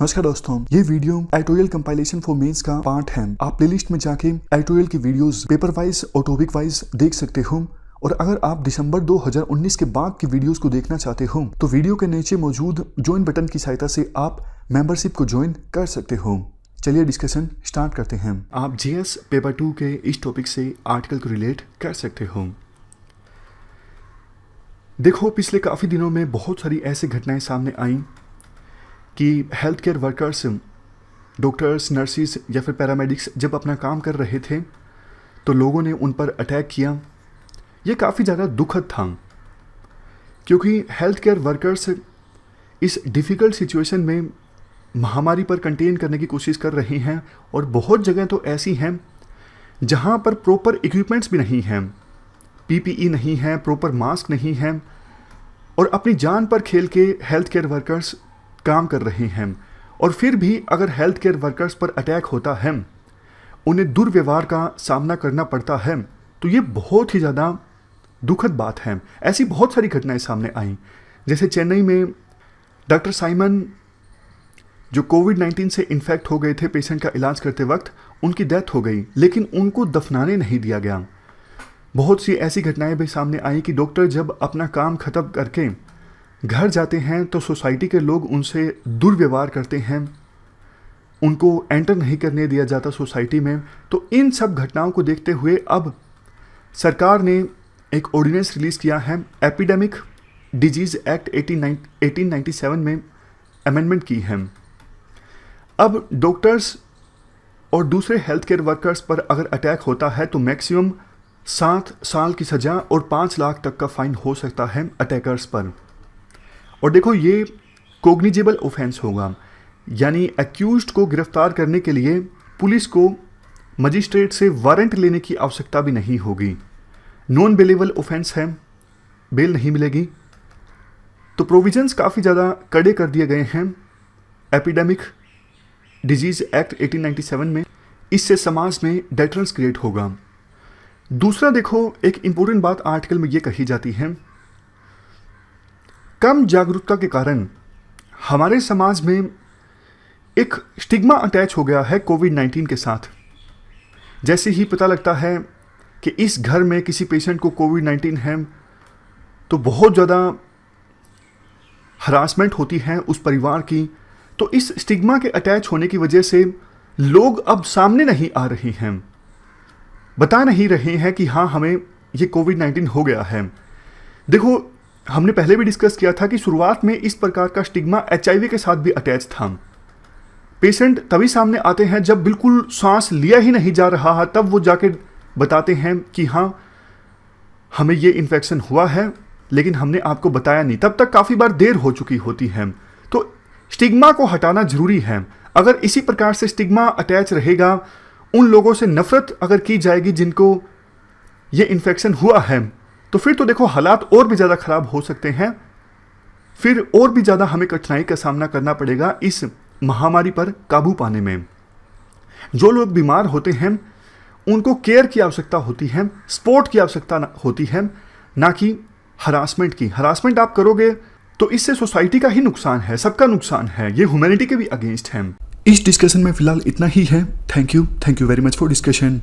नमस्कार दोस्तों, ये video editorial compilation for mains का पार्ट है। आप प्लेलिस्ट में जाके एडिटोरियल की वीडियोस पेपर वाइज और टॉपिक वाइज देख सकते हो। और अगर आप दिसंबर 2019 के बाद की वीडियोस को देखना चाहते हो तो वीडियो के नीचे मौजूद ज्वाइन बटन की सहायता से आप मेंबरशिप को ज्वाइन कर सकते हो। चलिए डिस्कशन स्टार्ट करते हैं। आप जीएस पेपर 2 के इस टॉपिक से आर्टिकल को रिलेट कर सकते हो। देखो, पिछले काफ़ी दिनों में बहुत सारी ऐसी घटनाएं सामने आई कि health care workers, doctors, nurses या फिर पैरामेडिक्स जब अपना काम कर रहे थे तो लोगों ने उन पर अटैक किया। ये काफ़ी ज़्यादा दुखद था क्योंकि हेल्थ केयर वर्कर्स इस डिफ़िकल्ट सिचुएशन में महामारी पर कंटेन करने की कोशिश कर रहे हैं। और बहुत जगह तो ऐसी हैं जहाँ पर प्रॉपर इक्विपमेंट्स भी नहीं हैं, पीपीई नहीं है, प्रॉपर मास्क नहीं है, और अपनी जान पर खेल के हेल्थ केयर वर्कर्स काम कर रहे हैं। और फिर भी अगर हेल्थ केयर वर्कर्स पर अटैक होता है, उन्हें दुर्व्यवहार का सामना करना पड़ता है, तो ये बहुत ही ज़्यादा दुखद बात है। ऐसी बहुत सारी घटनाएं सामने आई। जैसे चेन्नई में डॉक्टर साइमन जो कोविड-19 से इन्फेक्ट हो गए थे, पेशेंट का इलाज करते वक्त उनकी डेथ हो गई, लेकिन उनको दफनाने नहीं दिया गया। बहुत सी ऐसी घटनाएं भी सामने आई कि डॉक्टर जब अपना काम ख़त्म करके घर जाते हैं तो सोसाइटी के लोग उनसे दुर्व्यवहार करते हैं, उनको एंटर नहीं करने दिया जाता सोसाइटी में। तो इन सब घटनाओं को देखते हुए अब सरकार ने एक ऑर्डिनेंस रिलीज़ किया है। एपिडेमिक डिजीज़ एक्ट 1897 में अमेंडमेंट की है। अब डॉक्टर्स और दूसरे हेल्थ केयर वर्कर्स पर अगर अटैक होता है तो मैक्सिमम 7 साल की सज़ा और 5 लाख तक का फाइन हो सकता है अटैकर्स पर। और देखो, ये कोग्निजेबल ऑफेंस होगा, यानी एक्यूज्ड को गिरफ्तार करने के लिए पुलिस को मजिस्ट्रेट से वारंट लेने की आवश्यकता भी नहीं होगी। नॉन बेलेबल ऑफेंस है, बेल नहीं मिलेगी। तो प्रोविजंस काफ़ी ज़्यादा कड़े कर दिए गए हैं एपिडेमिक डिजीज़ एक्ट 1897 में। इससे समाज में डेटरेंस क्रिएट होगा। दूसरा देखो, एक इम्पोर्टेंट बात आर्टिकल में ये कही जाती है, कम जागरूकता के कारण हमारे समाज में एक स्टिग्मा अटैच हो गया है कोविड-19 के साथ। जैसे ही पता लगता है कि इस घर में किसी पेशेंट को कोविड-19 है तो बहुत ज़्यादा हरासमेंट होती है उस परिवार की। तो इस स्टिग्मा के अटैच होने की वजह से लोग अब सामने नहीं आ रहे हैं, बता नहीं रहे हैं कि हाँ, हमें ये कोविड-19 हो गया है। देखो, हमने पहले भी डिस्कस किया था कि शुरुआत में इस प्रकार का स्टिग्मा HIV के साथ भी अटैच था। पेशेंट तभी सामने आते हैं जब बिल्कुल सांस लिया ही नहीं जा रहा है, तब वो जाके बताते हैं कि हाँ, हमें ये इन्फेक्शन हुआ है, लेकिन हमने आपको बताया नहीं। तब तक काफ़ी बार देर हो चुकी होती है। तो स्टिग्मा को हटाना जरूरी है। अगर इसी प्रकार से स्टिग्मा अटैच रहेगा, उन लोगों से नफरत अगर की जाएगी जिनको ये इन्फेक्शन हुआ है, तो फिर तो देखो हालात और भी ज़्यादा ख़राब हो सकते हैं। फिर और भी ज़्यादा हमें कठिनाई का सामना करना पड़ेगा इस महामारी पर काबू पाने में। जो लोग बीमार होते हैं उनको केयर की आवश्यकता होती है, सपोर्ट की आवश्यकता होती है, ना कि हरासमेंट की। हरासमेंट आप करोगे तो इससे सोसाइटी का ही नुकसान है, सबका नुकसान है। ये ह्यूमैनिटी के भी अगेंस्ट है। इस डिस्कशन में फिलहाल इतना ही है। Thank you very much for discussion.